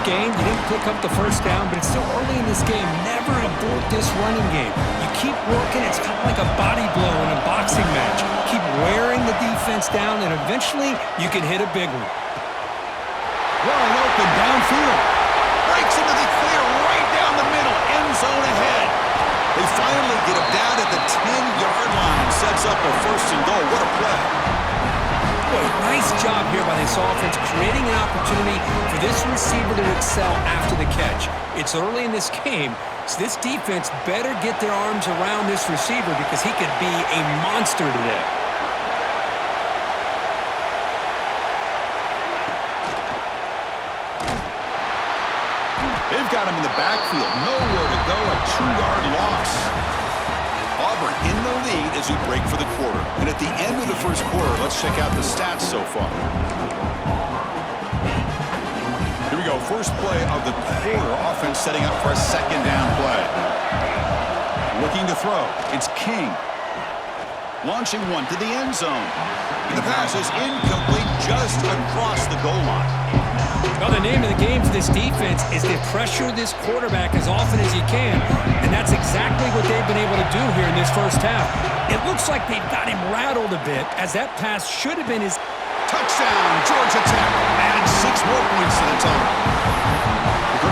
gained. You didn't pick up the first down, but it's still early in this game. Never abort this running game. You keep working. It's kind of like a body blow in a boxing match. Keep wearing the defense down, and eventually you can hit a big one. Wide open downfield. Breaks into the clear right down the middle. End zone ahead. They finally get him down at the 10-yard line. Sets up a first and goal. What a play. Boy, nice job here by this offense, creating an opportunity for this receiver to excel after the catch. It's early in this game, so this defense better get their arms around this receiver because he could be a monster today. They've got him in the backfield. Nowhere to go. A 2-yard loss. Auburn in the lead as we break for the quarter. And at the end of the first quarter, let's check out the stats so far. Here we go. First play of the quarter. Offense setting up for a second down play. Looking to throw. It's King. Launching one to the end zone. And the pass is incomplete just across the goal line. Well, the name of the game for this defense is to pressure this quarterback as often as you can, and that's exactly what they've been able to do here in this first half. It looks like they've got him rattled a bit, as that pass should have been his... Touchdown, Georgia Tech. Add 6 more points to the total.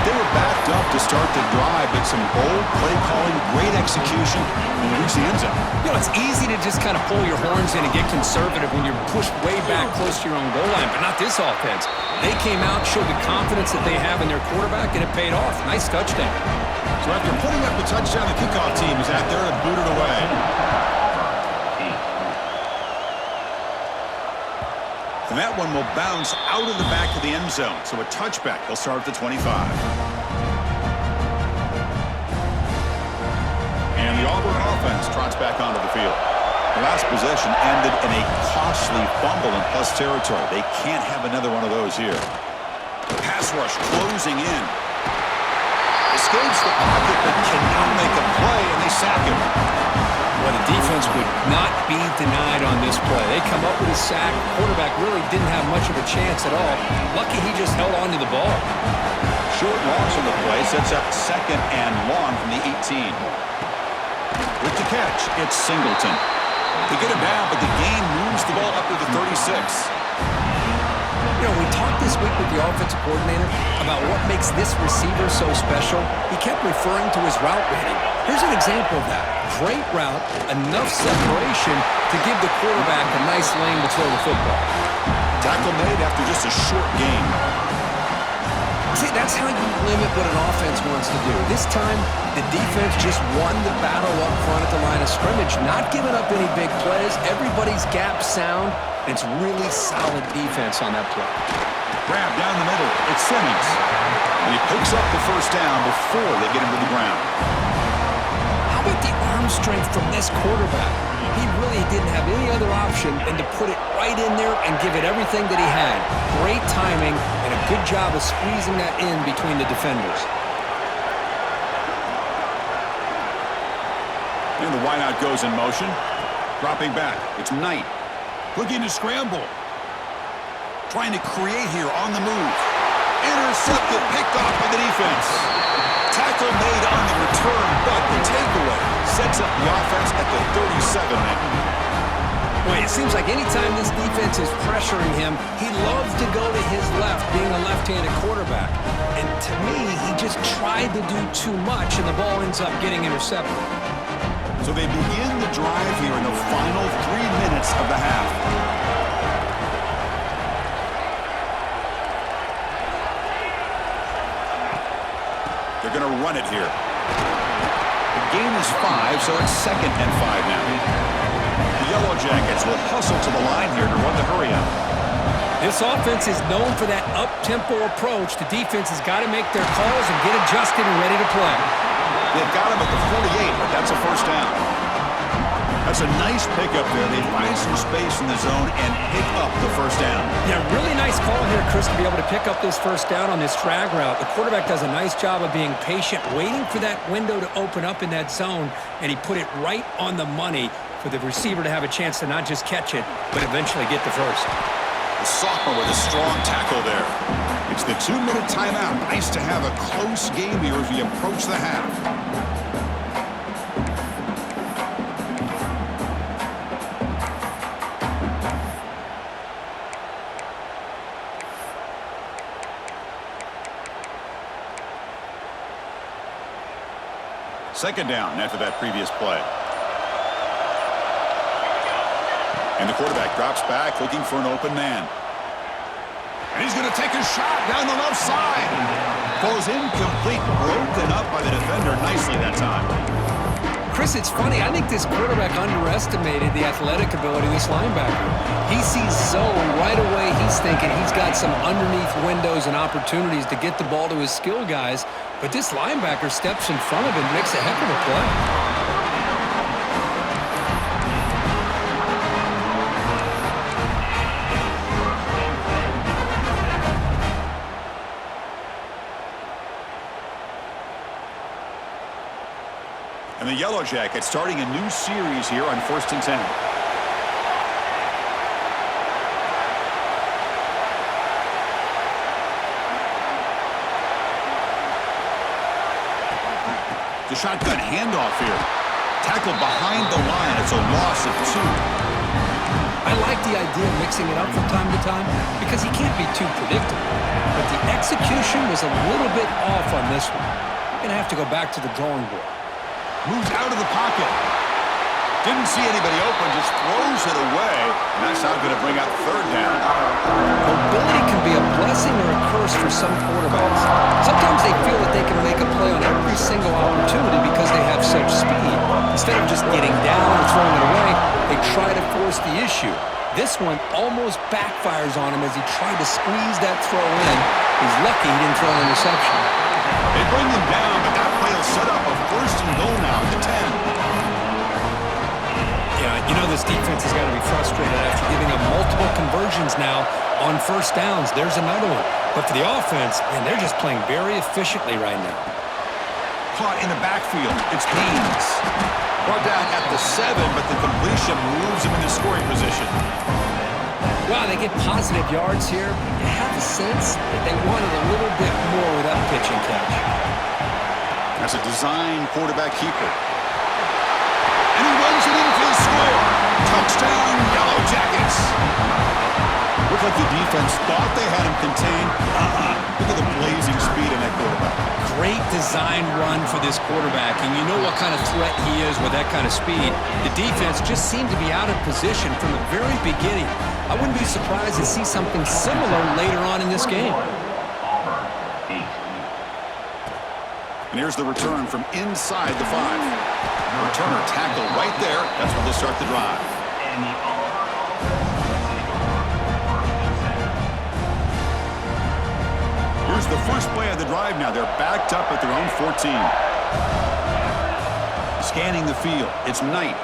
They were backed up to start the drive, but some bold play calling, great execution, and they reached the end zone. You know, it's easy to just kind of pull your horns in and get conservative when you're pushed way back close to your own goal line, but not this offense. They came out, showed the confidence that they have in their quarterback, and it paid off. Nice touchdown. So after putting up the touchdown, the kickoff team is out there to boot it away. And that one will bounce out of the back of the end zone. So a touchback. They'll start at the 25. And the Auburn offense trots back onto the field. The last possession ended in a costly fumble in plus territory. They can't have another one of those here. The pass rush closing in. Escapes the pocket but cannot make a play, and they sack him. Well, the defense would not be denied on this play. They come up with a sack. The quarterback really didn't have much of a chance at all. Lucky he just held on to the ball. Short loss on the play sets up second and long from the 18. With the catch, it's Singleton. They get him down, but the game moves the ball up to the 36. You know, we talked this week with the offensive coordinator about what makes this receiver so special. He kept referring to his route running. Here's an example of that. Great route, enough separation to give the quarterback a nice lane to throw the football. Tackle made after just a short game. See, that's how you limit what an offense wants to do. This time, the defense just won the battle up front at the line of scrimmage, not giving up any big plays. Everybody's gap sound. It's really solid defense on that play. Grab down the middle. It's Simmons. And he picks up the first down before they get him to the ground. How about the arm strength from this quarterback? He really didn't have any other option than to put it right in there and give it everything that he had. Great timing and a good job of squeezing that in between the defenders. And the wideout goes in motion. Dropping back. It's Knight. Looking to scramble. Trying to create here on the move. Intercepted, picked off by the defense. Tackle made on the return, but the takeaway sets up the offense at the 37 now. Boy, it seems like anytime this defense is pressuring him, he loves to go to his left, being a left-handed quarterback. And to me, he just tried to do too much, and the ball ends up getting intercepted. So they begin the drive here in the final 3 minutes of the half. They're going to run it here. The game is 5, so it's 2nd and 5 now. The Yellow Jackets will hustle to the line here to run the hurry up. This offense is known for that up-tempo approach. The defense has got to make their calls and get adjusted and ready to play. They've got him at the 48, but that's a first down. That's a nice pickup there. They find some space in the zone and pick up the first down. Yeah, really nice call here, Chris, to be able to pick up this first down on this drag route. The quarterback does a nice job of being patient, waiting for that window to open up in that zone, and he put it right on the money for the receiver to have a chance to not just catch it, but eventually get the first. The sophomore with a strong tackle there. It's the 2-minute timeout. Nice to have a close game here as we approach the half. Second down after that previous play. And the quarterback drops back looking for an open man. And he's going to take a shot down the left side. Falls incomplete, broken up by the defender nicely that time. Chris, it's funny. I think this quarterback underestimated the athletic ability of this linebacker. He sees zone right away. He's thinking he's got some underneath windows and opportunities to get the ball to his skill guys. But this linebacker steps in front of him, makes a heck of a play. And the Yellow Jackets starting a new series here on 1st and 10. The shotgun handoff here. Tackled behind the line. It's a loss of 2. I like the idea of mixing it up from time to time because he can't be too predictable. But the execution was a little bit off on this one. You're going to have to go back to the drawing board. Moves out of the pocket. Didn't see anybody open, just throws it away. And that's not going to bring out 3rd down. Mobility can be a blessing or a curse for some quarterbacks. Sometimes they feel that they can make a play on every single opportunity because they have such speed. Instead of just getting down and throwing it away, they try to force the issue. This one almost backfires on him as he tried to squeeze that throw in. He's lucky he didn't throw an interception. They bring him down, but that play will set up a 1st and goal now at the 10. Yeah, you know this defense has got to be frustrated after giving up multiple conversions now on 1st downs. There's another one. But for the offense, man, they're just playing very efficiently right now. Caught in the backfield. It's Haynes. Brought down at the 7, but the completion moves him into scoring position. Wow, they get positive yards here. You have a sense that they wanted a little bit more with that pitch and catch. That's a design quarterback keeper. And he runs it in for the score. Touchdown, Yellow Jackets. Looked like the defense thought they had him contained. Look at the blazing speed in that quarterback. Great design run for this quarterback, and you know what kind of threat he is with that kind of speed. The defense just seemed to be out of position from the very beginning. I wouldn't be surprised to see something similar later on in this game. And here's the return from inside the 5. Returner tackle right there. That's where they'll start the drive. Here's the first play of the drive now. They're backed up at their own 14. Scanning the field. It's Knight.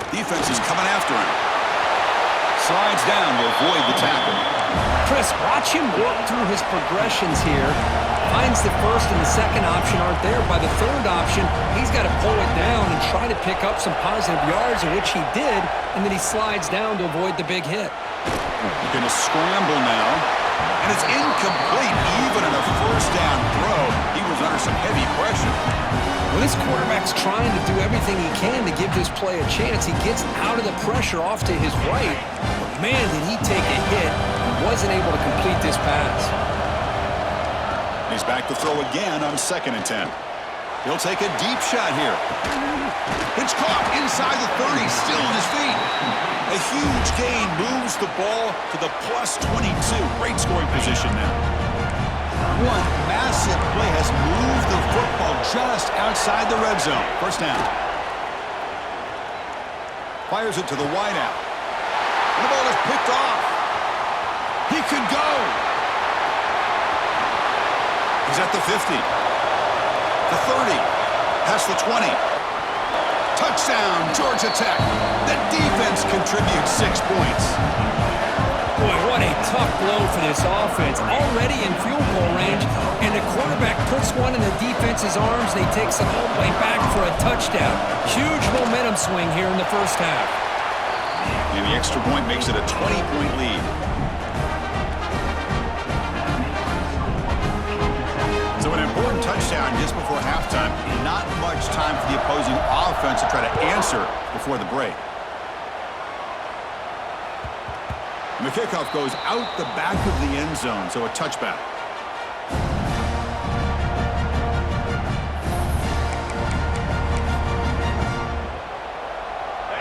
Defense is coming after him. Slides down to avoid the tackle. Chris, watch him work through his progressions here. Finds the 1st and the 2nd option aren't there. By the 3rd option, he's got to pull it down and try to pick up some positive yards, which he did, and then he slides down to avoid the big hit. He's going to scramble now, and it's incomplete. Even in a 1st down throw, he was under some heavy pressure. Well, this quarterback's trying to do everything he can to give this play a chance. He gets out of the pressure off to his right, but man, did he take a hit and wasn't able to complete this pass. He's back to throw again on 2nd and 10. He'll take a deep shot here. It's caught inside the 30, still on his feet. A huge gain moves the ball to the plus 22. Great scoring position now. One massive play has moved the football just outside the red zone. 1st down. Fires it to the wideout. And the ball is picked off. He could go. He's at the 50. The 30. Past the 20. Touchdown, Georgia Tech. The defense contributes 6 points. Boy, what a tough blow for this offense. Already in field goal range, and the quarterback puts one in the defense's arms, and he takes it all the way back for a touchdown. Huge momentum swing here in the 1st half. And the extra point makes it a 20-point lead. run just before halftime. Not much time for the opposing offense to try to answer before the break. And the kickoff goes out the back of the end zone, so a touchback.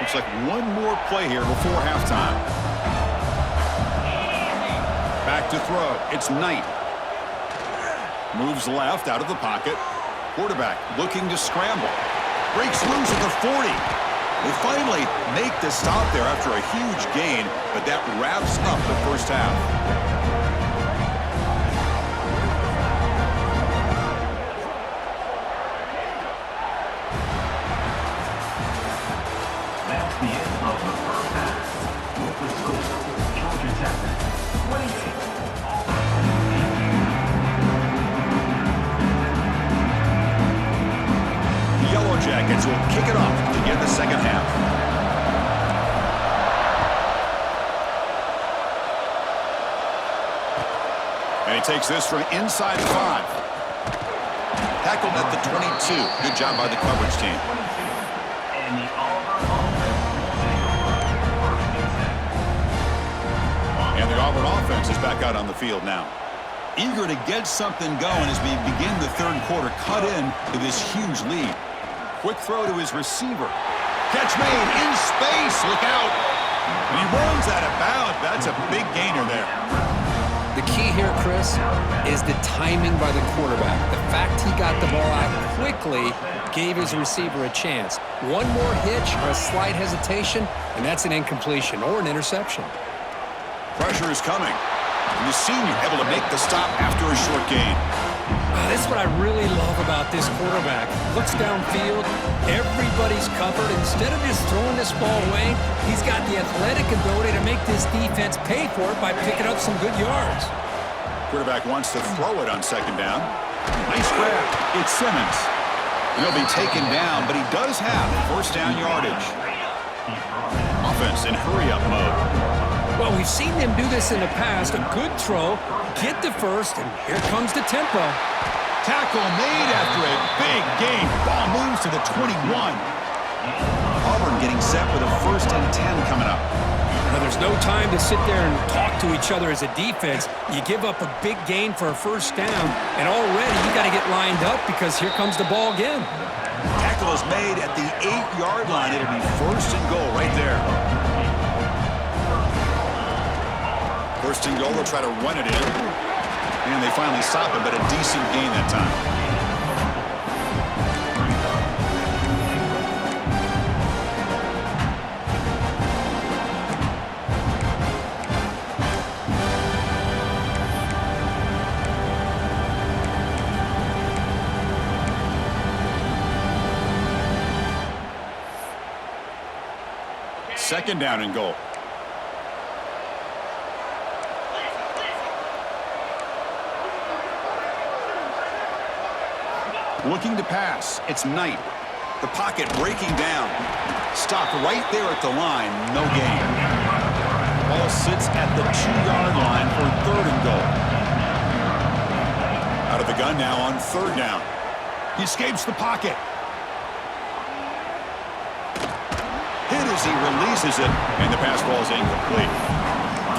Looks like one more play here before halftime. Back to throw. It's Knight. Moves left out of the pocket. Quarterback looking to scramble. Breaks loose at the 40. They finally make the stop there after a huge gain, but that wraps up the first half. That's the end of the first half. With the score, Georgia Tech 28. The Yellow Jackets will kick it off to begin the second half. And he takes this from inside 5. Tackled at the 22. Good job by the coverage team. And the Auburn offense will take over first and 10. And the Auburn offense is back out on the field now. Eager to get something going as we begin the third quarter, cut in to this huge lead. Quick throw to his receiver. Catch made in space. Look out. And he runs out of bounds. That's a big gainer there. The key here, Chris, is the timing by the quarterback. The fact he got the ball out quickly gave his receiver a chance. One more hitch or a slight hesitation, and that's an incompletion or an interception. Pressure is coming. And the senior able to make the stop after a short gain. This is what I really love about this quarterback. Looks downfield, everybody's covered. Instead of just throwing this ball away, he's got the athletic ability to make this defense pay for it by picking up some good yards. Quarterback wants to throw it on second down. Nice grab. It's Simmons. And he'll be taken down, but he does have first down yardage. Offense in hurry-up mode. Well, we've seen them do this in the past. A good throw, get to first, and here comes the tempo. Tackle made after a big gain. Ball moves to the 21. Auburn getting set with a first and 10 coming up. Now, there's no time to sit there and talk to each other as a defense. You give up a big gain for a first down, and already you got to get lined up because here comes the ball again. Tackle is made at the 8-yard line. It'll be first and goal right there. First and goal, they'll try to run it in. And they finally stop it, but a decent gain that time. Second down and goal. Looking to pass. It's Knight. The pocket breaking down. Stopped right there at the line. No gain. Ball sits at the 2-yard line for third and goal. Out of the gun now on third down. He escapes the pocket. Hit as he releases it, and the pass ball is incomplete.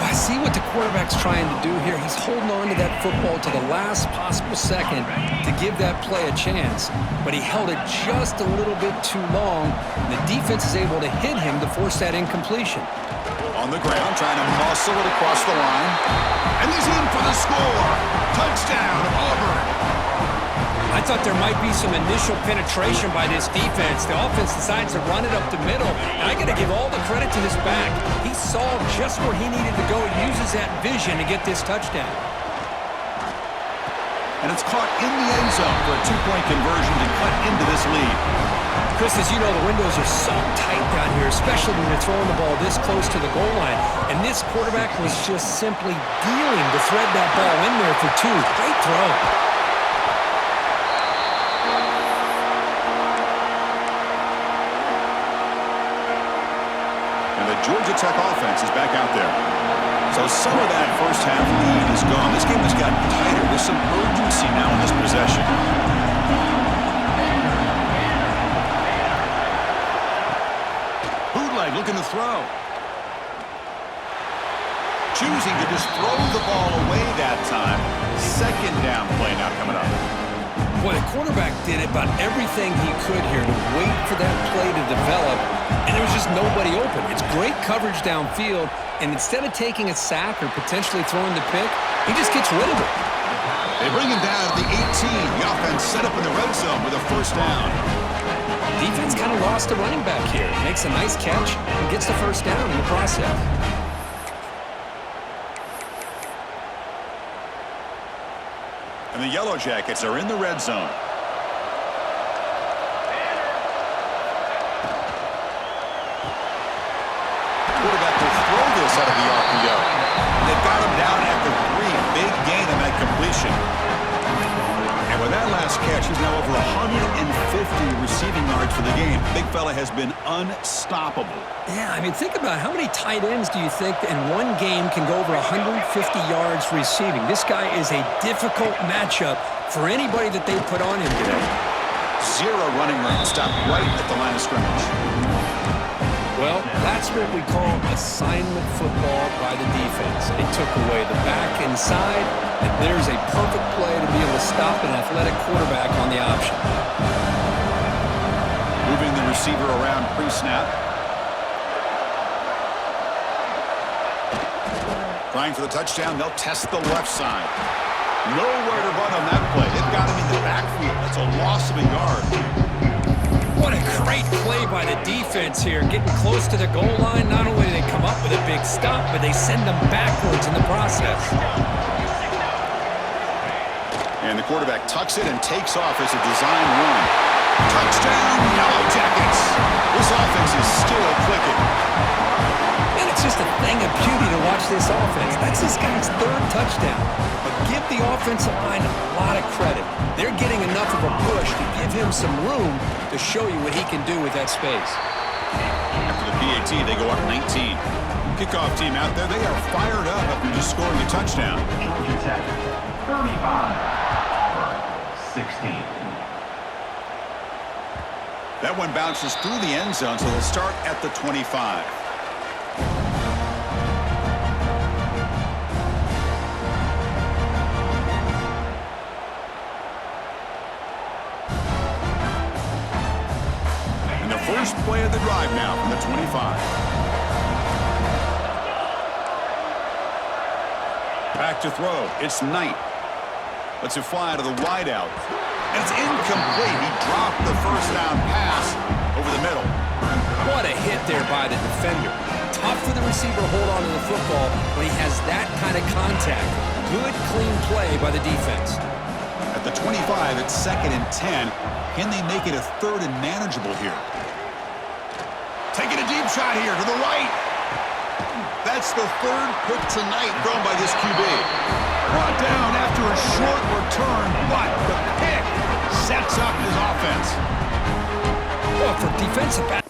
I see what the quarterback's trying to do here. He's holding on to that football to the last possible second to give that play a chance. But he held it just a little bit too long. And the defense is able to hit him to force that incompletion. On the ground, trying to muscle it across the line. And he's in for the score. Touchdown, Auburn. I thought there might be some initial penetration by this defense. The offense decides to run it up the middle. And I got to give all the credit to this back. He saw just where he needed to go. He uses that vision to get this touchdown. And it's caught in the end zone for a 2-point conversion to cut into this lead. Chris, as you know, the windows are so tight down here, especially when you're throwing the ball this close to the goal line. And this quarterback was just simply dealing to thread that ball in there for 2. Great throw. Georgia Tech offense is back out there. So some of that first half lead is gone. This game has gotten tighter. There's some urgency now in this possession. throw. Choosing to just throw the ball away that time. Second down play now coming up. Boy, the quarterback did about everything he could here to wait for that play to develop, and there was just nobody open. It's great coverage downfield, and instead of taking a sack or potentially throwing the pick, he just gets rid of it. They bring him down at the 18. The offense set up in the red zone with a first down. Defense kind of lost a running back here. Makes a nice catch and gets the first down in the process. And the Yellow Jackets are in the red zone. Quarterback will throw this out of the RPO. They've got him down after 3. Big gain on that completion. And with that last catch, he's now over 150 receiving yards for the game. Big fella has been unstoppable. Yeah, I mean, think about how many tight ends do you think in one game can go over 150 yards receiving? This guy is a difficult matchup for anybody that they put on him today. 0 running room, stopped right at the line of scrimmage. Well, that's what we call assignment football by the defense. They took away the back inside, and there's a perfect play to be able to stop an athletic quarterback on the option. Moving the receiver around pre-snap. Trying for the touchdown, they'll test the left side. Nowhere to run on that play. They've got him in the backfield. That's a loss of a yard. What a great play by the defense here. Getting close to the goal line, not only do they come up with a big stop, but they send them backwards in the process. And the quarterback tucks it and takes off as a design run. Touchdown, Yellow Jackets. This offense is still clicking. And it's just a thing of beauty to watch this offense. That's this guy's 3rd touchdown. But give the offensive line a lot of credit. They're getting enough of a push to give him some room to show you what he can do with that space. After the PAT, they go up 19. Kickoff team out there, they are fired up after just scoring a touchdown. Georgia Tech, 35. Auburn, 16. That one bounces through the end zone, so they'll start at the 25. And the first play of the drive now from the 25. Back to throw. It's Knight. Lets it fly to the wideout. And it's incomplete. He dropped the first down pass over the middle. What a hit there by the defender. Tough for the receiver to hold on to the football when he has that kind of contact. Good, clean play by the defense. At the 25, it's 2nd and 10. Can they make it a 3rd and manageable here? Taking a deep shot here to the right. That's the 3rd pick tonight thrown by this QB. Brought down after a short return, but the pick sets up his offense. Well, for defensive back.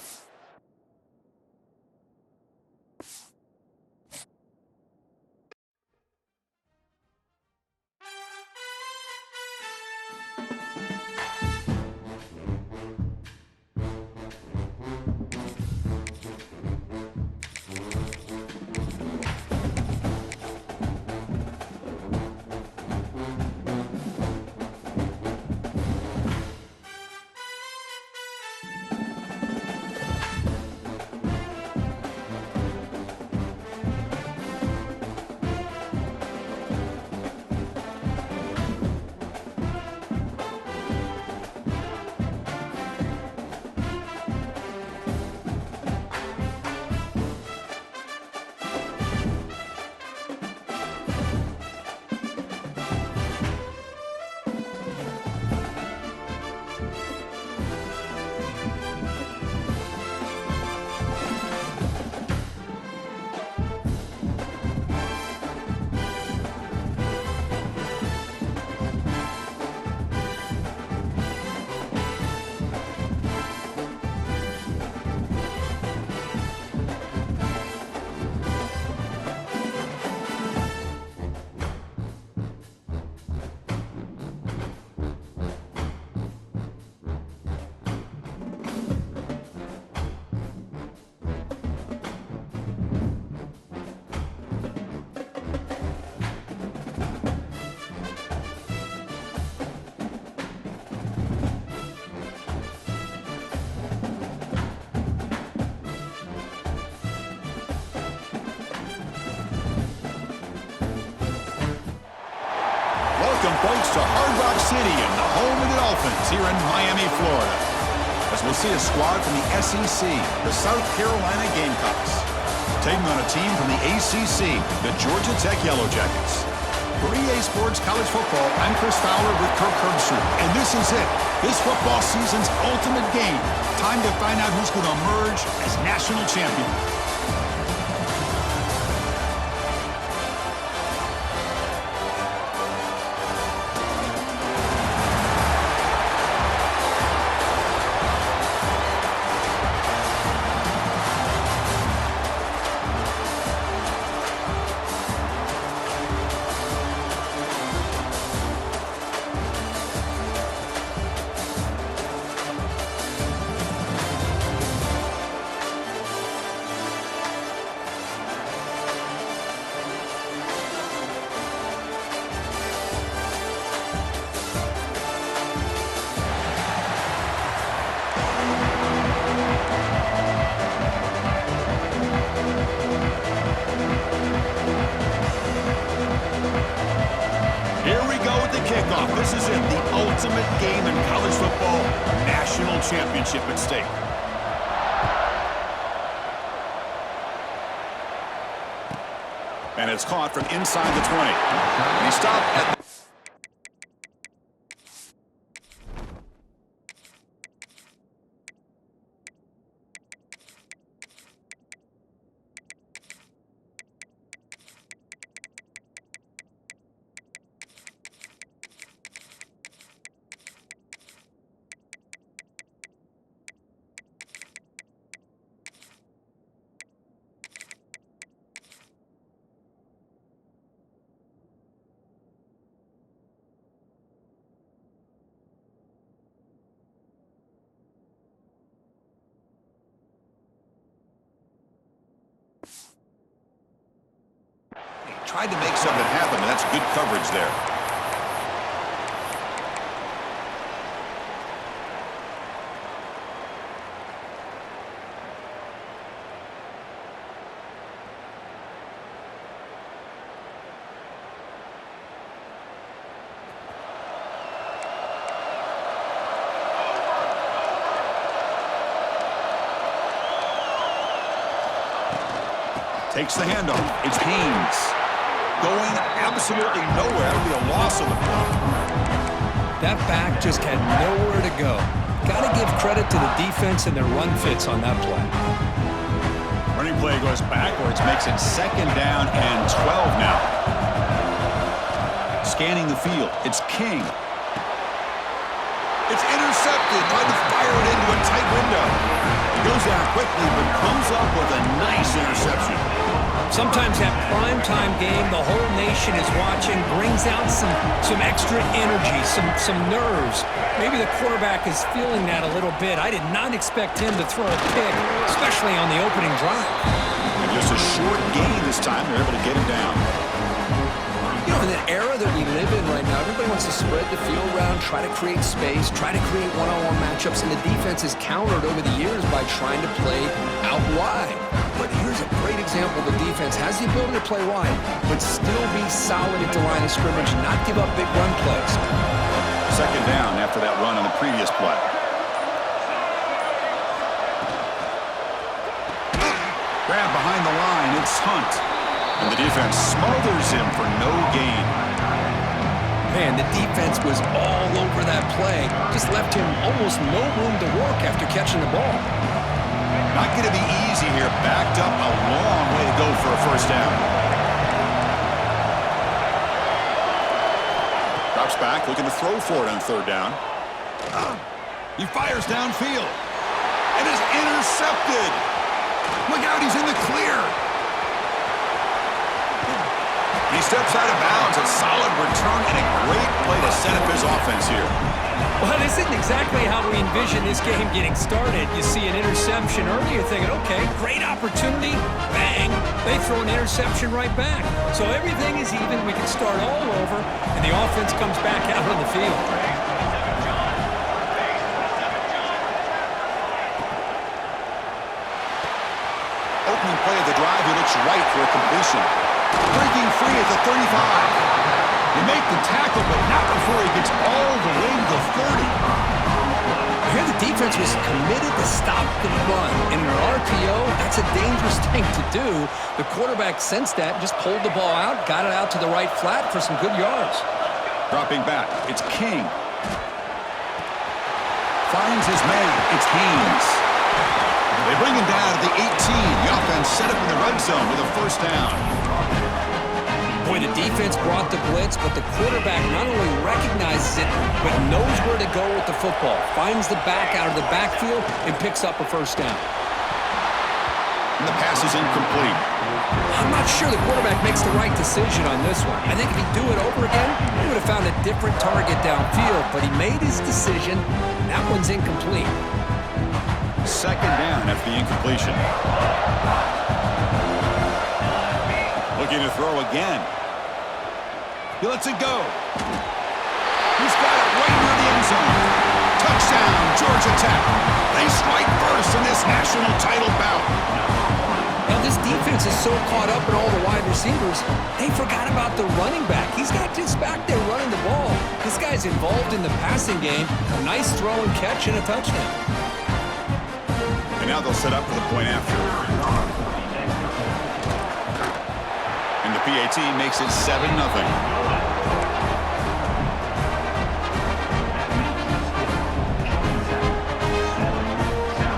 folks, to Hard Rock City and the home of the Dolphins here in Miami, Florida. As we'll see a squad from the SEC, the South Carolina Gamecocks, taking on a team from the ACC, the Georgia Tech Yellow Jackets. For EA Sports College Football, I'm Chris Fowler with Kirk Herbstreit, and this is it. This football season's ultimate game. Time to find out who's going to emerge as national champion. Kickoff. This is it, the ultimate game in college football, national championship at stake. And it's caught from inside the 20. And he stopped at the tried to make something happen, and that's good coverage there. Takes the handoff. It's Haynes. Going absolutely nowhere. It'll be a loss on the play. That back just had nowhere to go. Got to give credit to the defense and their run fits on that play. Running play goes backwards, makes it 2nd down and 12 now. Scanning the field. It's King. It's intercepted. Tried to fire it into a tight window. He goes down quickly, but comes up with a nice interception. Sometimes that primetime game, the whole nation is watching, brings out some extra energy, some nerves. Maybe the quarterback is feeling that a little bit. I did not expect him to throw a pick, especially on the opening drive. And just a short gain this time. They're able to get him down. You know, in the era that we live in right now, everybody wants to spread the field around, try to create space, try to create one-on-one matchups, and the defense has countered over the years by trying to play out wide. But here's a great example. The defense has the ability to play wide, but still be solid at the line of scrimmage, not give up big run plays. 2nd down after that run on the previous play. Grab behind the line. It's Hunt. And the defense smothers him for no gain. Man, the defense was all over that play. Just left him almost no room to work after catching the ball. Not going to be easy here. Backed up a long way to go for a 1st down. Drops back, looking to throw for it on 3rd down. He fires downfield. And is intercepted. Look out, he's in the clear. He steps out of bounds. A solid return and a great play to set up his offense here. Well, this isn't exactly how we envision this game getting started. You see an interception early, you're thinking, okay, great opportunity, bang, they throw an interception right back. So everything is even, we can start all over, and the offense comes back out on the field. Opening play of the drive, he looks right for a completion. Breaking free at the 35. They make the tackle, but not before he gets all the way to the 30. Here the defense was committed to stop the run. In an RPO, that's a dangerous thing to do. The quarterback sensed that, just pulled the ball out, got it out to the right flat for some good yards. Dropping back, it's King. Finds his man, it's Haynes. They bring him down to the 18. The offense set up in the red zone with a first down. Boy, the defense brought the blitz, but the quarterback not only recognizes it, but knows where to go with the football. Finds the back out of the backfield and picks up a first down. And the pass is incomplete. I'm not sure the quarterback makes the right decision on this one. I think if he'd do it over again, he would have found a different target downfield, but he made his decision. That one's incomplete. Second down after the incompletion. Looking to throw again. He lets it go. He's got it right near the end zone. Touchdown, Georgia Tech. They strike first in this national title bout. Now, this defense is so caught up in all the wide receivers, they forgot about the running back. He's got just back there running the ball. This guy's involved in the passing game. A nice throw and catch and a touchdown. And now they'll set up for the point after. And the PAT makes it 7-0.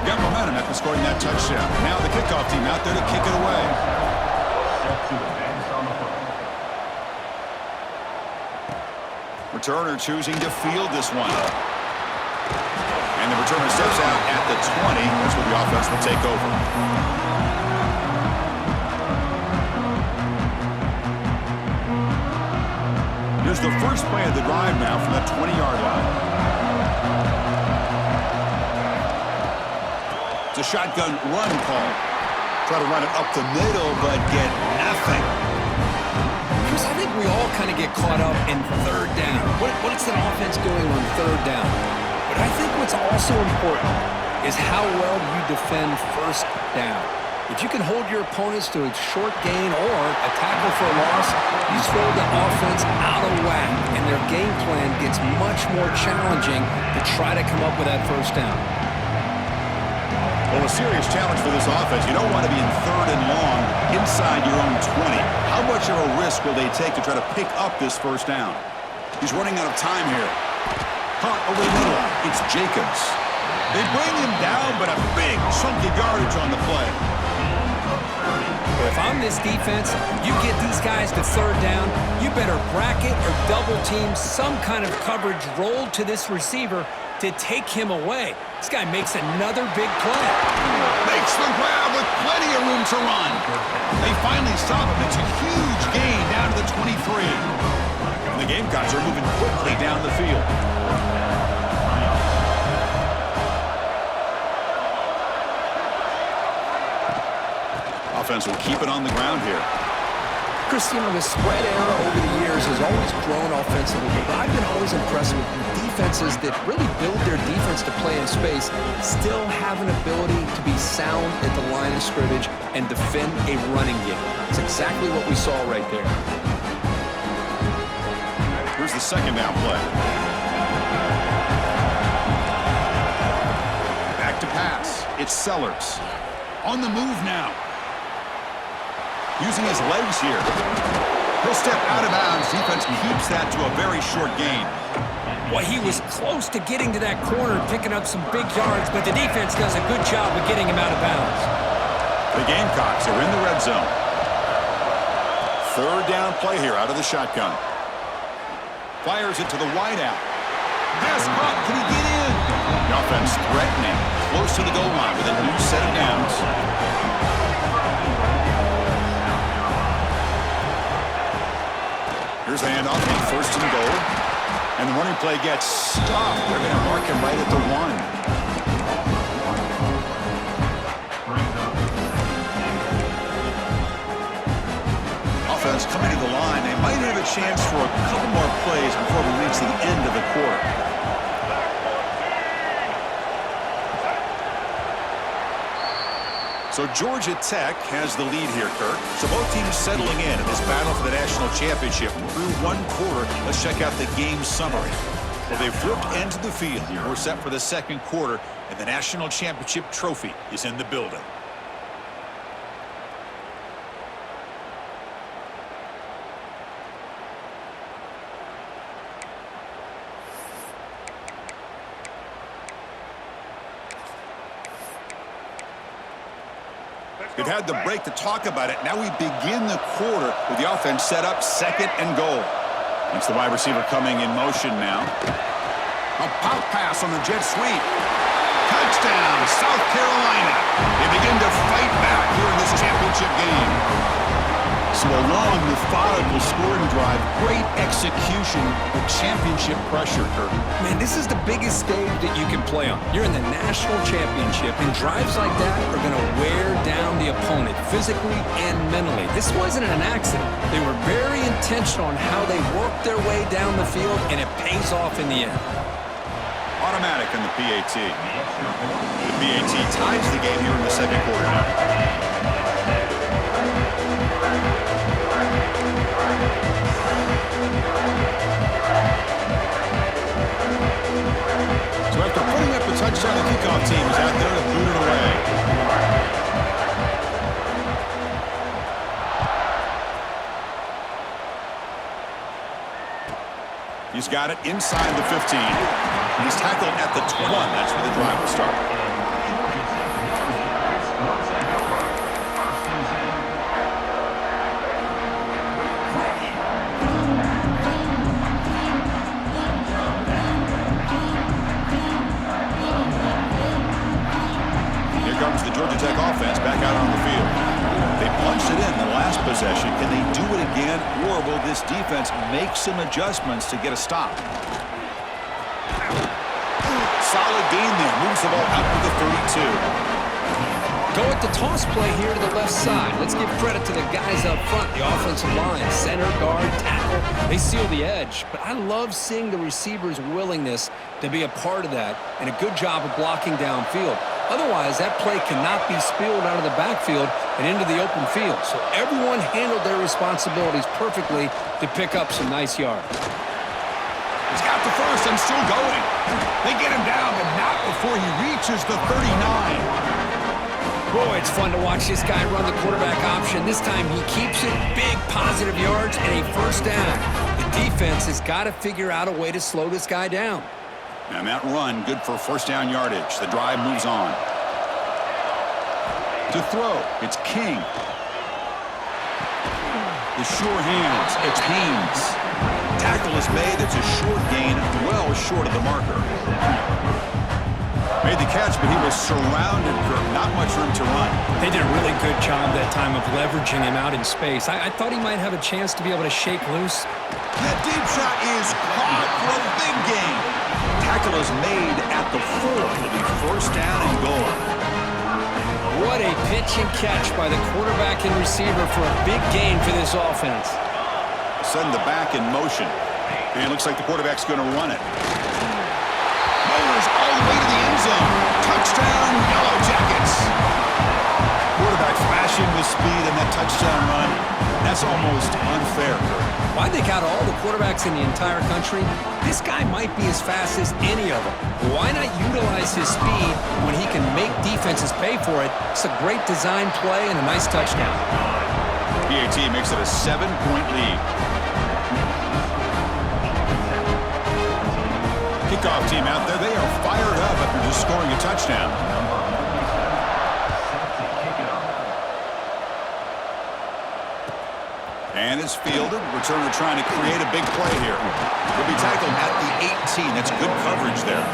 Got momentum after scoring that touchdown. Now the kickoff team out there to kick it away. Returner choosing to field this one. And the returner steps out at the 20. That's where the offense will take over. Here's the first play of the drive now from the 20-yard line. It's a shotgun run call. Try to run it up the middle, but get nothing. Chris, I think we all kind of get caught up in third down. What's an offense doing on third down? But I think what's also important is how well you defend first down. If you can hold your opponents to a short gain or a tackle for a loss, you throw the offense out of whack, and their game plan gets much more challenging to try to come up with that first down. Well, a serious challenge for this offense. You don't want to be in third and long inside your own 20. How much of a risk will they take to try to pick up this first down? He's running out of time here. Caught over the middle. It's Jacobs. They bring him down, but a big chunk of yardage on the play. If I'm this defense, you get these guys to third down, you better bracket or double team some kind of coverage rolled to this receiver to take him away. This guy makes another big play. Makes the grab with plenty of room to run. They finally stop him. It's a huge gain down to the 23. And the Gamecocks are moving quickly down the field. Offense will keep it on the ground here. Chris, you know, the spread era over the years has always grown offensively, but I've been always impressed with defenses that really build their defense to play in space, still have an ability to be sound at the line of scrimmage and defend a running game. It's exactly what we saw right there. Here's the second down play. Back to pass. It's Sellers. On the move now. Using his legs here. He'll step out of bounds. Defense keeps that to a very short gain. Well, he was close to getting to that corner, picking up some big yards, but the defense does a good job of getting him out of bounds. The Gamecocks are in the red zone. Third down play here out of the shotgun. Fires it to the wideout. Pass caught. Can he get in? The offense threatening. Close to the goal line with a new set of downs. Here's the handoff on first and goal. And the running play gets stopped. They're going to mark him right at the 1. Offense coming to the line. They might have a chance for a couple more plays before we reach the end of the quarter. So Georgia Tech has the lead here, Kurt. So both teams settling in this battle for the national championship through one quarter. Let's check out the game summary. Well, they've flipped into the field. We're set for the second quarter, and the national championship trophy is in the building. We've had the break to talk about it. Now we begin the quarter with the offense set up, second and goal. It's the wide receiver coming in motion now. A pop pass on the jet sweep. Touchdown, South Carolina. They begin to fight back here in this championship game. So a long, methodical scoring drive. Great execution with championship pressure, Kurt. Man, this is the biggest stage that you can play on. You're in the national championship, and drives like that are going to wear down the opponent physically and mentally. This wasn't an accident. They were very intentional on how they worked their way down the field, and it pays off in the end. Automatic in the PAT. The PAT ties the game here in the second quarter now. So after putting up a touchdown, the kickoff team is out there to boot it away. He's got it inside the 15. He's tackled at the 21. That's where the drive will start. Comes the Georgia Tech offense back out on the field. They punched it in the last possession. Can they do it again, or will this defense make some adjustments to get a stop? Solid gain there. Moves the ball out to the 32. Go with the toss play here to the left side. Let's give credit to the guys up front, the offensive line, center, guard, tackle. They seal the edge. But I love seeing the receiver's willingness to be a part of that, and a good job of blocking downfield. Otherwise, that play cannot be spilled out of the backfield and into the open field. So everyone handled their responsibilities perfectly to pick up some nice yards. He's got the first and still going. They get him down, but not before he reaches the 39. Boy, it's fun to watch this guy run the quarterback option. This time he keeps it, big positive yards, and a first down. The defense has got to figure out a way to slow this guy down. And that run, good for first down yardage. The drive moves on. To throw, it's King. The sure hands, it's Haynes. Tackle is made, it's a short gain, well short of the marker. Made the catch, but he was surrounded, Kirk. Not much room to run. They did a really good job that time of leveraging him out in space. I thought he might have a chance to be able to shake loose. That deep shot is caught for a big gain. Tackle is made at the 4. It'll be first down and goal. What a pitch and catch by the quarterback and receiver for a big gain for this offense. Send the back in motion. And it looks like the quarterback's going to run it. Motors all the way to the end zone. Touchdown, Yellow Jackets. Quarterback flashing with speed in that touchdown run. That's almost unfair. Why they got all the quarterbacks in the entire country? This guy might be as fast as any of them. Why not utilize his speed when he can make defenses pay for it? It's a great design play and a nice touchdown. PAT makes it a 7-point lead. Kickoff team out there, they are fired up after just scoring a touchdown. And it's fielded. Returner trying to create a big play here. He'll be tackled at the 18. That's good coverage there.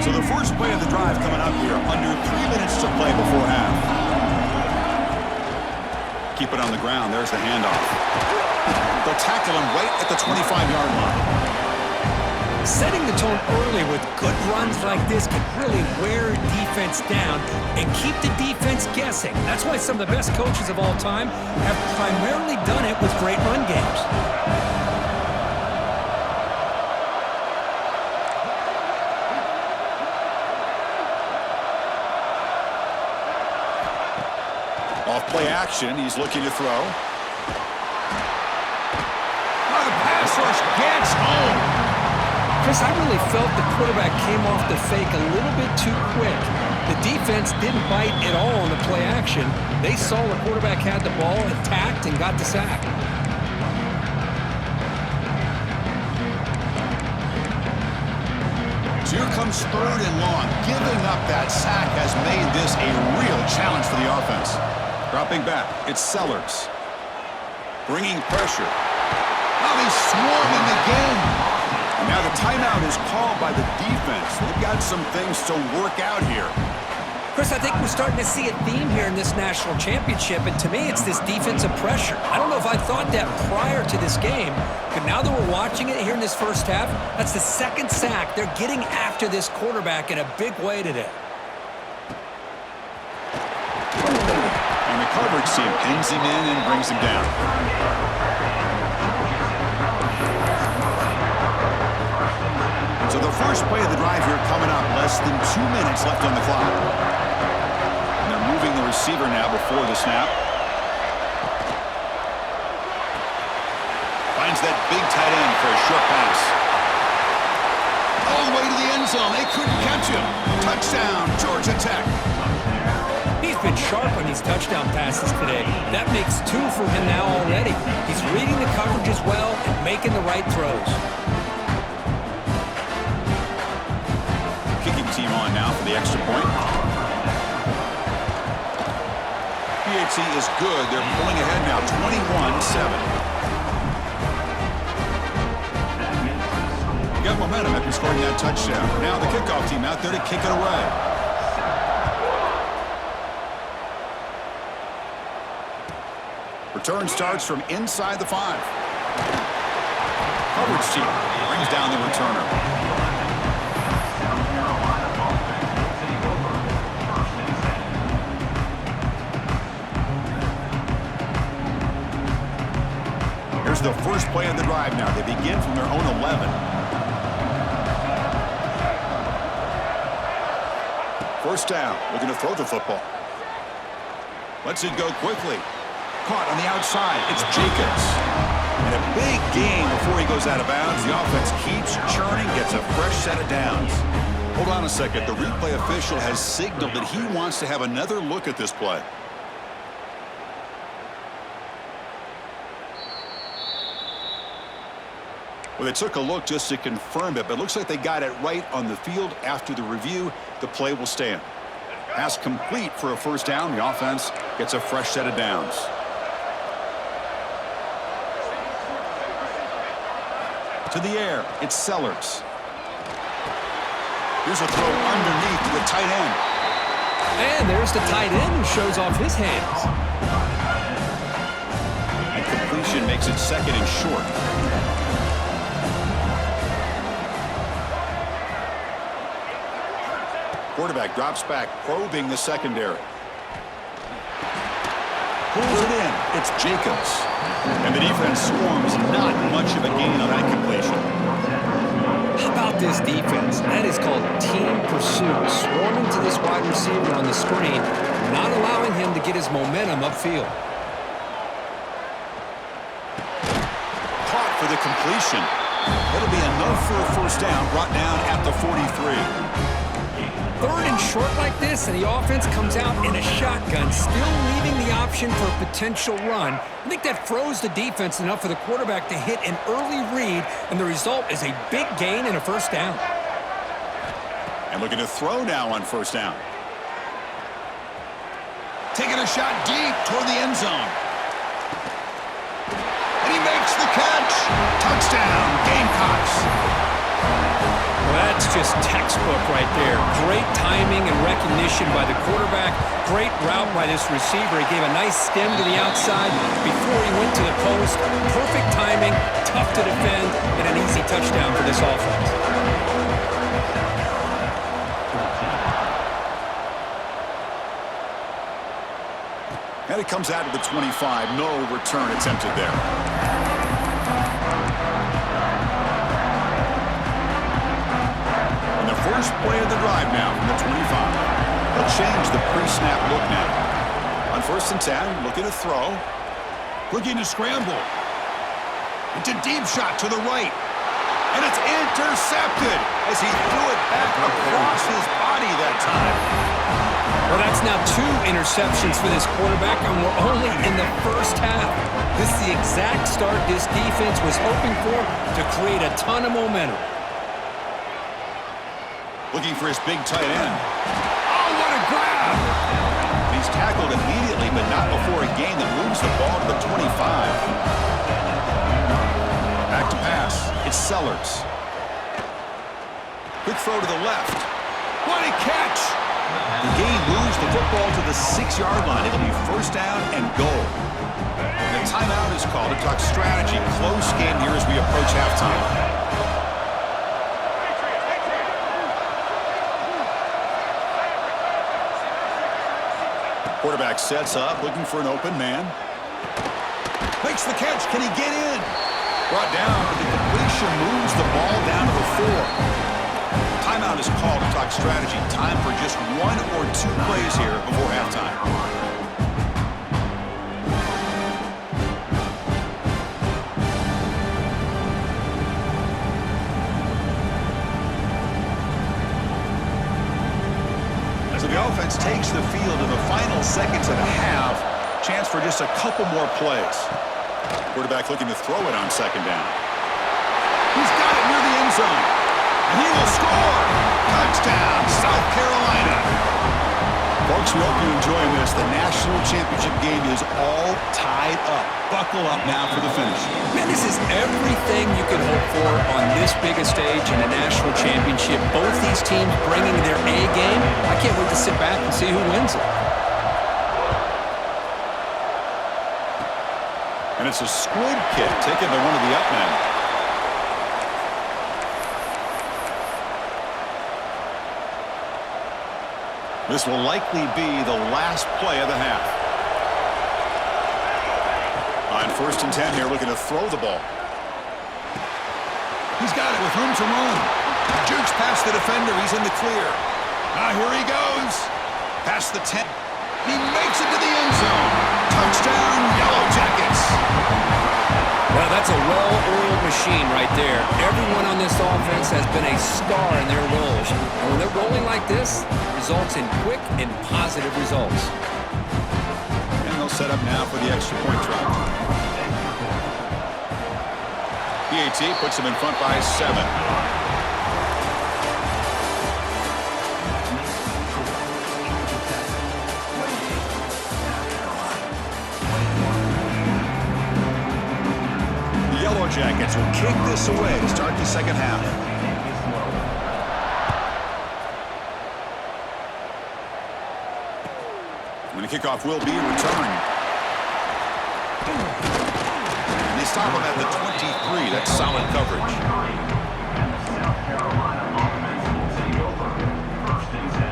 So the first play of the drive coming up here, under 3 minutes to play before half. Keep it on the ground. There's the handoff. They'll tackle him right at the 25-yard line. Setting the tone early with good runs like this can really wear a defense down and keep the defense guessing. That's why some of the best coaches of all time have primarily done it with great run games. Off play action, he's looking to throw. Oh, the pass rush gets home. Chris, I really felt the quarterback came off the fake a little bit too quick. The defense didn't bite at all on the play action. They saw the quarterback had the ball, attacked, and got the sack. So here comes 3rd and long. Giving up that sack has made this a real challenge for the offense. Dropping back, it's Sellers. Bringing pressure. Oh, he's swarming again. And now the timeout is called by the defense. They've got some things to work out here. Chris, I think we're starting to see a theme here in this national championship, and to me, it's this defensive pressure. I don't know if I thought that prior to this game, but now that we're watching it here in this first half, that's the 2nd sack. They're getting after this quarterback in a big way today. And the coverage team pins him in and brings him down. So the first play of the drive here coming up, less than 2 minutes left on the clock. And they're moving the receiver now before the snap. Finds that big tight end for a short pass. All the way to the end zone. They couldn't catch him. Touchdown, Georgia Tech. He's been sharp on these touchdown passes today. That makes 2 for him now already. He's reading the coverage as well and making the right throws. Team on now for the extra point. PHC is good. They're pulling ahead now, 21-7. Got momentum after scoring that touchdown. Now the kickoff team out there to kick it away. Return starts from inside the 5. Coverage team brings down the returner. Here's the first play of the drive now. They begin from their own 11. First down, looking to throw the football. Lets it go quickly. Caught on the outside. It's Jacobs. And a big gain before he goes out of bounds. The offense keeps churning, gets a fresh set of downs. Hold on a second. The replay official has signaled that he wants to have another look at this play. Well, they took a look just to confirm it, but it looks like they got it right on the field. After the review, the play will stand. Pass complete for a first down. The offense gets a fresh set of downs. To the air, it's Sellers. Here's a throw underneath to the tight end. And there's the tight end who shows off his hands. And completion makes it 2nd and short. Quarterback drops back, probing the secondary. Pulls it in. It's Jacobs. And the defense swarms. Not much of a gain on that completion. How about this defense? That is called team pursuit. Swarming to this wide receiver on the screen, not allowing him to get his momentum upfield. Caught for the completion. That'll be enough for a first down, brought down at the 43. 3rd and short like this, and the offense comes out in a shotgun, still leaving the option for a potential run. I think that froze the defense enough for the quarterback to hit an early read, and the result is a big gain and a first down. And looking to throw now on first down. Taking a shot deep toward the end zone. And he makes the catch. Touchdown, Gamecocks. Well, That's just textbook right there. Great timing and recognition by the quarterback. Great route by this receiver. He gave a nice stem to the outside before he went to the post. Perfect timing, tough to defend, and an easy touchdown for this offense. And it comes out of the 25. No return attempted there. And the first play of the drive now from the 25. They'll change the pre-snap look now. On 1st and 10, looking to throw. Looking to scramble. It's a deep shot to the right. And it's intercepted as he threw it back across his body that time. Well, that's now 2 interceptions for this quarterback, and we're only in the first half. This is the exact start this defense was hoping for to create a ton of momentum. Looking for his big tight end. Oh, what a grab! He's tackled immediately, but not before a gain that moves the ball to the 25. Back to pass. It's Sellers. Quick throw to the left. What a catch! The game moves the football to the 6-yard line. It'll be 1st down and goal. The timeout is called to talk strategy. Close game here as we approach halftime. Quarterback sets up, looking for an open man. Makes the catch. Can he get in? Brought down, but the completion moves the ball down to the 4. Timeout is called to talk strategy. Time for just 1 or 2 plays here before halftime. As the offense takes the field in the final seconds of the half, chance for just a couple more plays. Quarterback looking to throw it on 2nd down. He's got it near the end zone. And he will score! Touchdown, South Carolina! Folks, we hope you're enjoying this. The national championship game is all tied up. Buckle up now for the finish. Man, this is everything you could hope for on this big a stage in a national championship. Both these teams bringing their A game. I can't wait to sit back and see who wins it. And it's a squib kick taken by one of the up men. This will likely be the last play of the half. On 1st and 10 here, looking to throw the ball. He's got it with room to run. Jukes past the defender. He's in the clear. Here he goes. Past the 10. He makes it to the end zone. Touchdown, Yellow Jackets. Well, that's a well-oiled machine right there. Everyone on this offense has been a star in their roles. And when they're rolling like this, results in quick and positive results. And they'll set up now for the extra point try. PAT puts them in front by 7. Jackets will kick this away to start the 2nd half. When the kickoff will be returned. And they stop him at the 23. That's solid coverage. And the South Carolina offense will take over 1st and 10.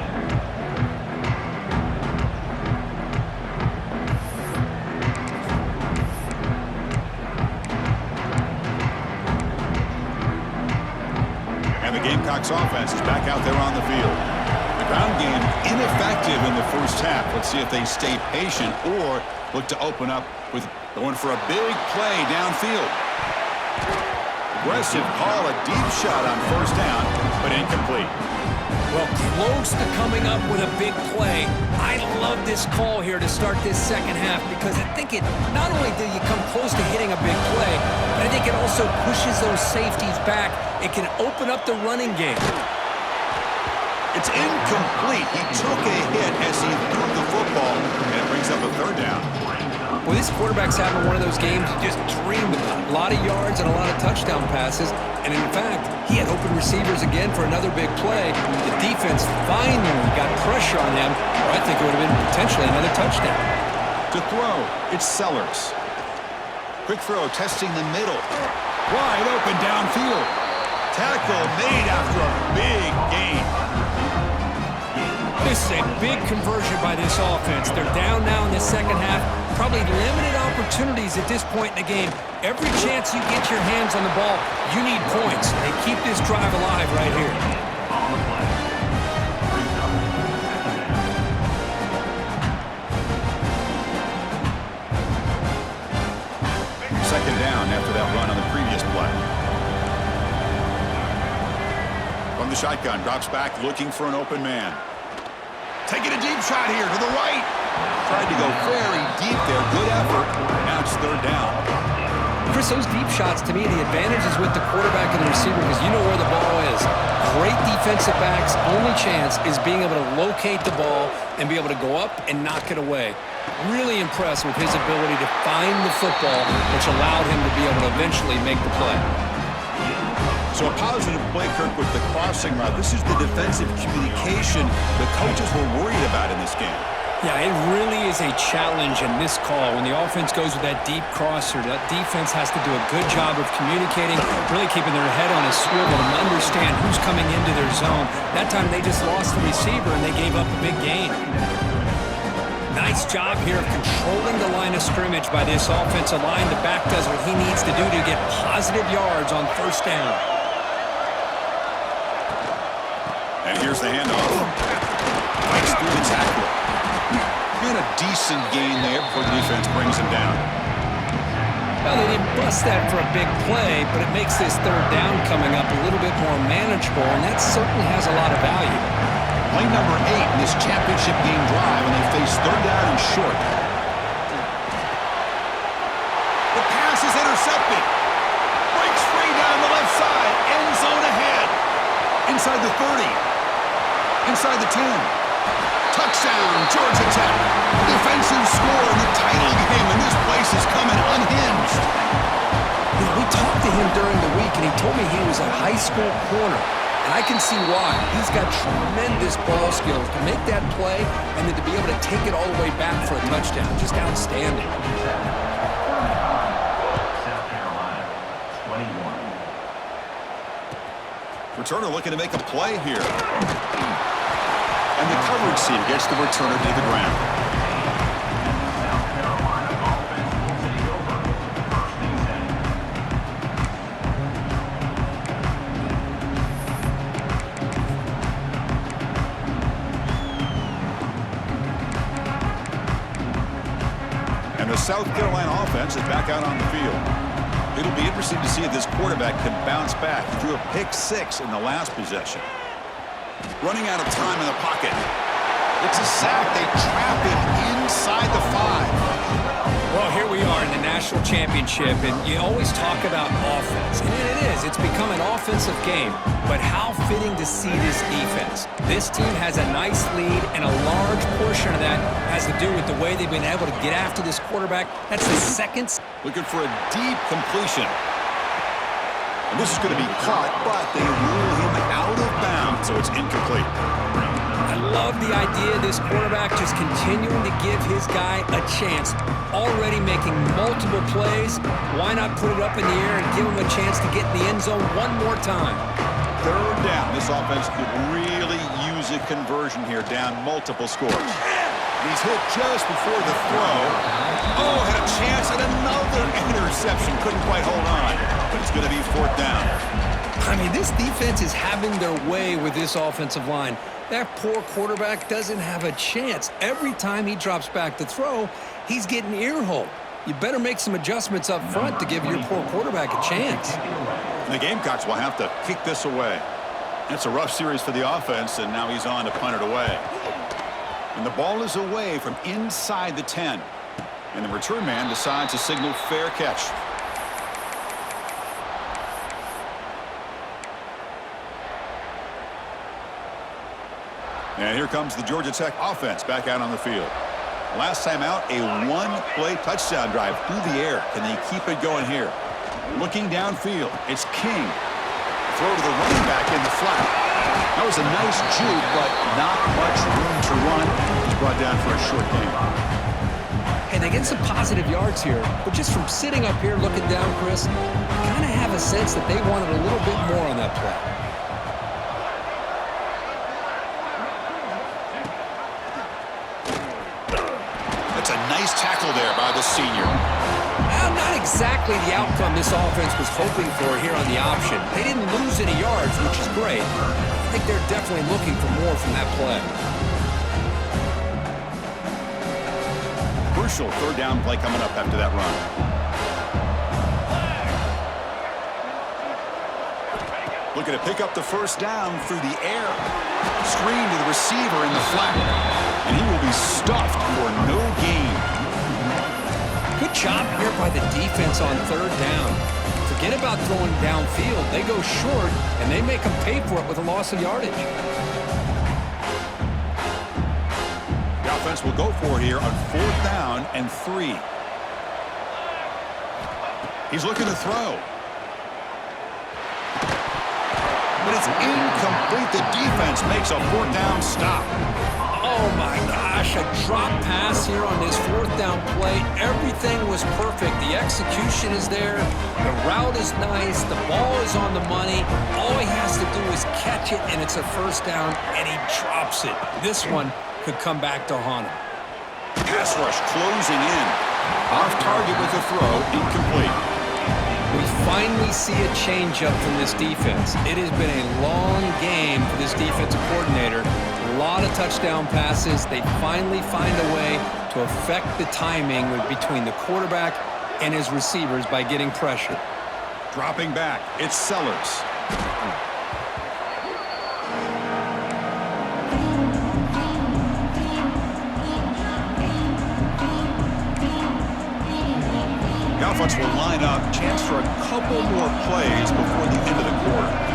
Gamecocks offense is back out there on the field. The ground game ineffective in the first half. Let's see if they stay patient or look to open up with going for a big play downfield. Aggressive call, a deep shot on 1st down, but incomplete. Well, close to coming up with a big play. I love this call here to start this 2nd half because I think it not only do you come close to hitting a big play, but I think it also pushes those safeties back. It can open up the running game. It's incomplete. He took a hit as he threw the football, and it brings up a 3rd down. Well, this quarterback's having one of those games you just dreamed about. A lot of yards and a lot of touchdown passes. And in fact, He had open receivers again for another big play. The defense finally got pressure on him, or I think it would have been potentially another touchdown. To throw, it's Sellers. Quick throw, testing the middle. Wide open downfield. Tackle made after a big gain. This is a big conversion by this offense. They're down now in the second half. Probably limited opportunities at this point in the game. Every chance you get your hands on the ball, you need points. They keep this drive alive right here. On the play. Second down after that run on the previous play. From the shotgun, drops back looking for an open man. Taking a deep shot here to the right. Tried to go very deep there. Good effort. Now it's third down. Chris, those deep shots, to me, the advantage is with the quarterback and the receiver because you know where the ball is. Great defensive backs' only chance is being able to locate the ball and be able to go up and knock it away. Really impressed with his ability to find the football, which allowed him to be able to eventually make the play. So a positive play, Kirk, with the crossing route. This is the defensive communication the coaches were worried about in this game. Yeah, it really is a challenge in this call. When the offense goes with that deep crosser, that defense has to do a good job of communicating, really keeping their head on a swivel and understand who's coming into their zone. That time they just lost the receiver and they gave up a big gain. Nice job here of controlling the line of scrimmage by this offensive line. The back does what he needs to do to get positive yards on first down. And here's the handoff. Fights through the tackle. And a decent gain there before the defense brings him down. Well, they didn't bust that for a big play, but it makes this third down coming up a little bit more manageable, and that certainly has a lot of value. Play number 8 in this championship game drive, and they face third down and short. The pass is intercepted. Breaks free down the left side. End zone ahead. Inside the 30. Inside the 10. Touchdown, Georgia Tech. Defensive score in the title game, and this place is coming unhinged. You know, we talked to him during the week, and he told me he was a high school corner. And I can see why. He's got tremendous ball skills to make that play and then to be able to take it all the way back for a touchdown. Just outstanding. South Carolina, 21. Returner looking to make a play here. And the coverage team gets the returner to the ground. South Carolina offense will take over. First and 10. And the South Carolina offense is back out on the field. It'll be interesting to see if this quarterback can bounce back. He threw a pick-6 in the last possession. Running out of time in the pocket. It's a sack. They trap him inside the 5. Well, here we are in the national championship, and you always talk about offense. And it is. It's become an offensive game. But how fitting to see this defense. This team has a nice lead, and a large portion of that has to do with the way they've been able to get after this quarterback. That's the second. Looking for a deep completion. And this is going to be caught, but they rule him out of bounds, so it's incomplete. I love the idea of this quarterback just continuing to give his guy a chance. Already making multiple plays. Why not put it up in the air and give him a chance to get in the end zone one more time? Third down. This offense could really use a conversion here, down multiple scores. He's hit just before the throw. Oh, had a chance at another interception. Couldn't quite hold on, but it's going to be fourth down. I mean, this defense is having their way with this offensive line. That poor quarterback doesn't have a chance. Every time he drops back to throw, he's getting ear-hole. You better make some adjustments up front to give your poor quarterback a chance. And the Gamecocks will have to kick this away. It's a rough series for the offense, and now he's on to punt it away. And the ball is away from inside the 10. And the return man decides to signal fair catch. And here comes the Georgia Tech offense back out on the field. Last time out, a one-play touchdown drive through the air. Can they keep it going here? Looking downfield, it's King. Throw to the running back in the flat. That was a nice juke, but not much room to run. He's brought down for a short gain. And they get some positive yards here, but just from sitting up here looking down, Chris, I kind of have a sense that they wanted a little bit more on that play. That's a nice tackle there by the senior. Well, not exactly the outcome this offense was hoping for here on the option. They didn't lose any yards, which is great. I think they're definitely looking for more from that play. Crucial third down play coming up after that run. Looking to pick up the first down through the air. Screen to the receiver in the flat. And he will be stuffed for no gain. Good job here by the defense on third down. Forget about throwing downfield. They go short, and they make them pay for it with a loss of yardage. The offense will go for it here on 4th down and 3. He's looking to throw. But it's incomplete. The defense makes a 4th down stop. Oh my gosh, a drop pass here on this 4th down play. Everything was perfect. The execution is there. The route is nice. The ball is on the money. All he has to do is catch it, and it's a first down, and he drops it. This one could come back to haunt him. Pass rush closing in. Off target with the throw, incomplete. We finally see a change-up from this defense. It has been a long game for this defensive coordinator. A lot of touchdown passes. They finally find a way to affect the timing between the quarterback and his receivers by getting pressure. Dropping back, it's Sellers. The offense will line up. Chance for a couple more plays before the end of the quarter.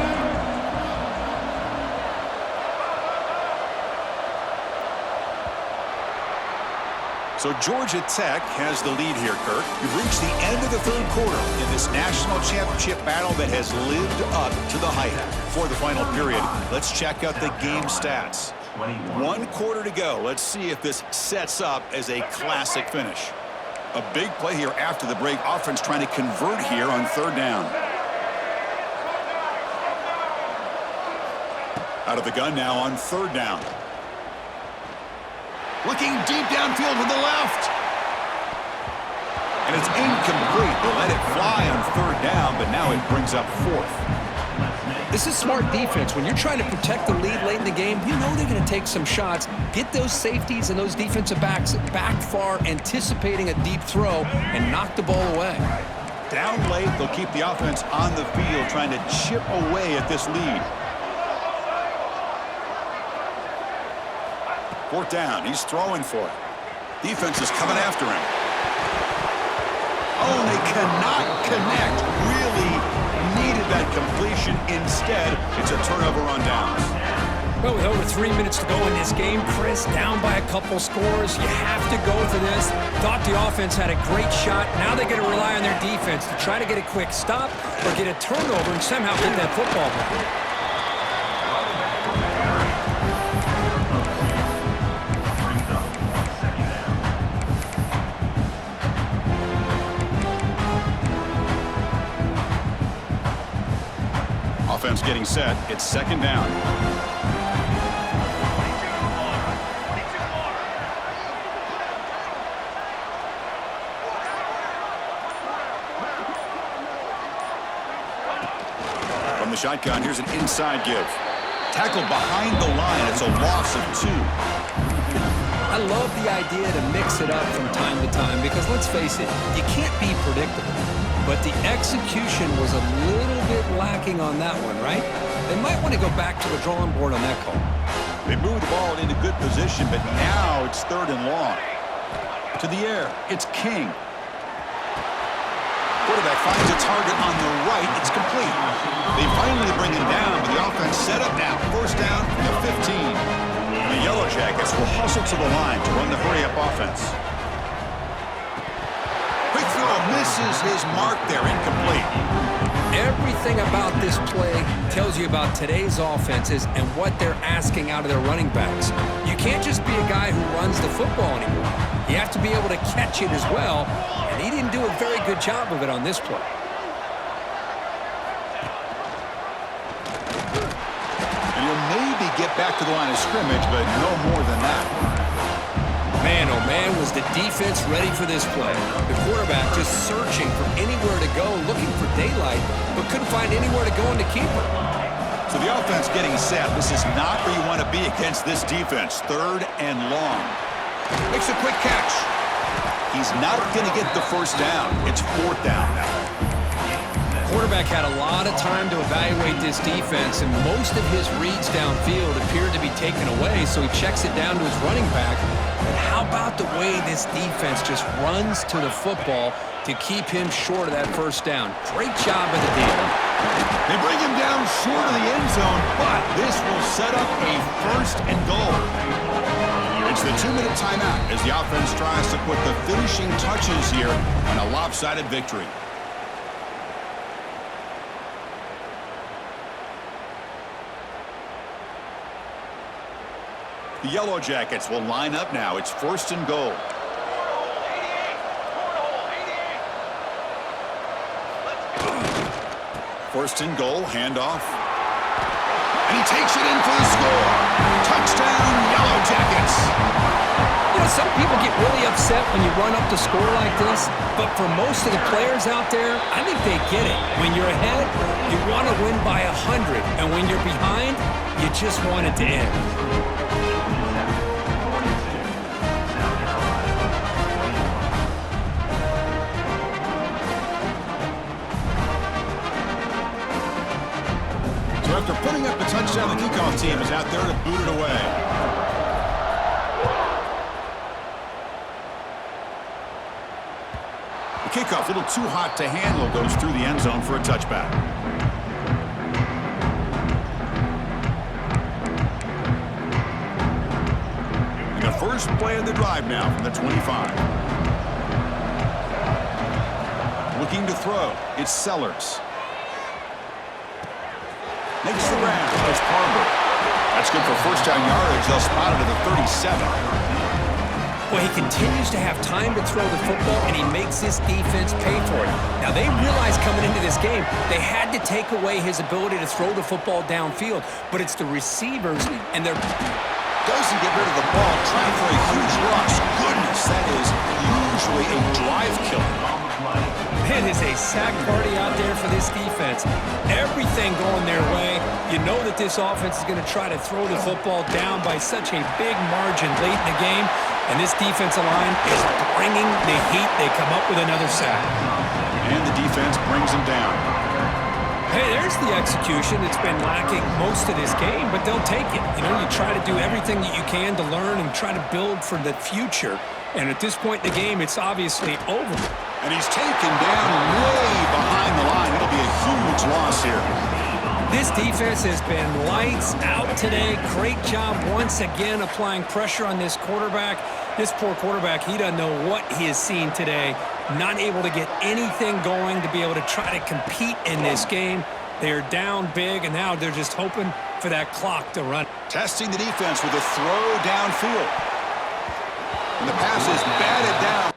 So Georgia Tech has the lead here, Kirk. We've reached the end of the third quarter in this national championship battle that has lived up to the hype. For the final period, let's check out the game stats. 1 quarter to go. Let's see if this sets up as a classic finish. A big play here after the break. Offense trying to convert here on 3rd down. Out of the gun now on 3rd down. Looking deep downfield with the left. And it's incomplete. They let it fly on 3rd down, but now it brings up 4th. This is smart defense. When you're trying to protect the lead late in the game, you know they're going to take some shots, get those safeties and those defensive backs back far, anticipating a deep throw, and knock the ball away. Down late, they'll keep the offense on the field, trying to chip away at this lead. 4th down, he's throwing for it. Defense is coming after him. Oh, and they cannot connect. Really needed that completion. Instead, it's a turnover on downs. Well, with over 3 minutes to go in this game, Chris, down by a couple scores, you have to go for this. Thought the offense had a great shot. Now they got to rely on their defense to try to get a quick stop or get a turnover and somehow get that football back. Offense getting set. It's 2nd down. From the shotgun, here's an inside give. Tackled behind the line. It's a loss of 2. I love the idea to mix it up from time to time because, let's face it, you can't be predictable. But the execution was a little bit lacking on that one, right? They might want to go back to the drawing board on that call. They moved the ball into good position, but now it's 3rd and long. To the air, it's King. Quarterback finds a target on the right. It's complete. They finally bring him down, but the offense set up now. 1st down from the 15. The Yellow Jackets will hustle to the line to run the hurry-up offense. Quick throw, misses his mark there, incomplete. Everything about this play tells you about today's offenses and what they're asking out of their running backs. You can't just be a guy who runs the football anymore. You have to be able to catch it as well, and he didn't do a very good job of it on this play. And he'll maybe get back to the line of scrimmage, but no more than that. Man, oh man, was the defense ready for this play. The quarterback just searching for anywhere to go, looking for daylight, but couldn't find anywhere to go in the keeper. So the offense getting set. This is not where you want to be against this defense. 3rd and long. Makes a quick catch. He's not going to get the first down. It's 4th down now. Quarterback had a lot of time to evaluate this defense, and most of his reads downfield appeared to be taken away, so he checks it down to his running back. But how about the way this defense just runs to the football to keep him short of that first down? Great job of the D. They bring him down short of the end zone, but this will set up a 1st and goal. It's the 2-minute timeout as the offense tries to put the finishing touches here on a lopsided victory. The Yellow Jackets will line up now. It's 1st and goal. First and goal, handoff. And he takes it in for the score. Touchdown, Yellow Jackets. You know, some people get really upset when you run up the score like this, but for most of the players out there, I think they get it. When you're ahead, you want to win by 100, and when you're behind, you just want it to end. After putting up the touchdown, the kickoff team is out there to boot it away. The kickoff, a little too hot to handle, goes through the end zone for a touchback. And the first play of the drive now from the 25. Looking to throw, it's Sellers. Makes the grab. There's Parker. That's good for first down yardage. They'll spot it at the 37. Well, he continues to have time to throw the football, and he makes this defense pay for it. Now, they realized coming into this game, they had to take away his ability to throw the football downfield, but it's the receivers, and they're... Doesn't get rid of the ball, trying for a huge rush. Goodness, that is usually a drive killer. It is a sack party out there for this defense. Everything going their way. You know that this offense is going to try to throw the football down by such a big margin late in the game. And this defensive line is bringing the heat. They come up with another sack. And the defense brings them down. Hey, there's the execution. It's been lacking most of this game, but they'll take it. You know, you try to do everything that you can to learn and try to build for the future. And at this point in the game, it's obviously over. And he's taken down way behind the line. It'll be a huge loss here. This defense has been lights out today. Great job once again applying pressure on this quarterback. This poor quarterback, he doesn't know what he has seen today. Not able to get anything going to be able to try to compete in this game. They're down big, and now they're just hoping for that clock to run. Testing the defense with a throw downfield. And the pass is batted down.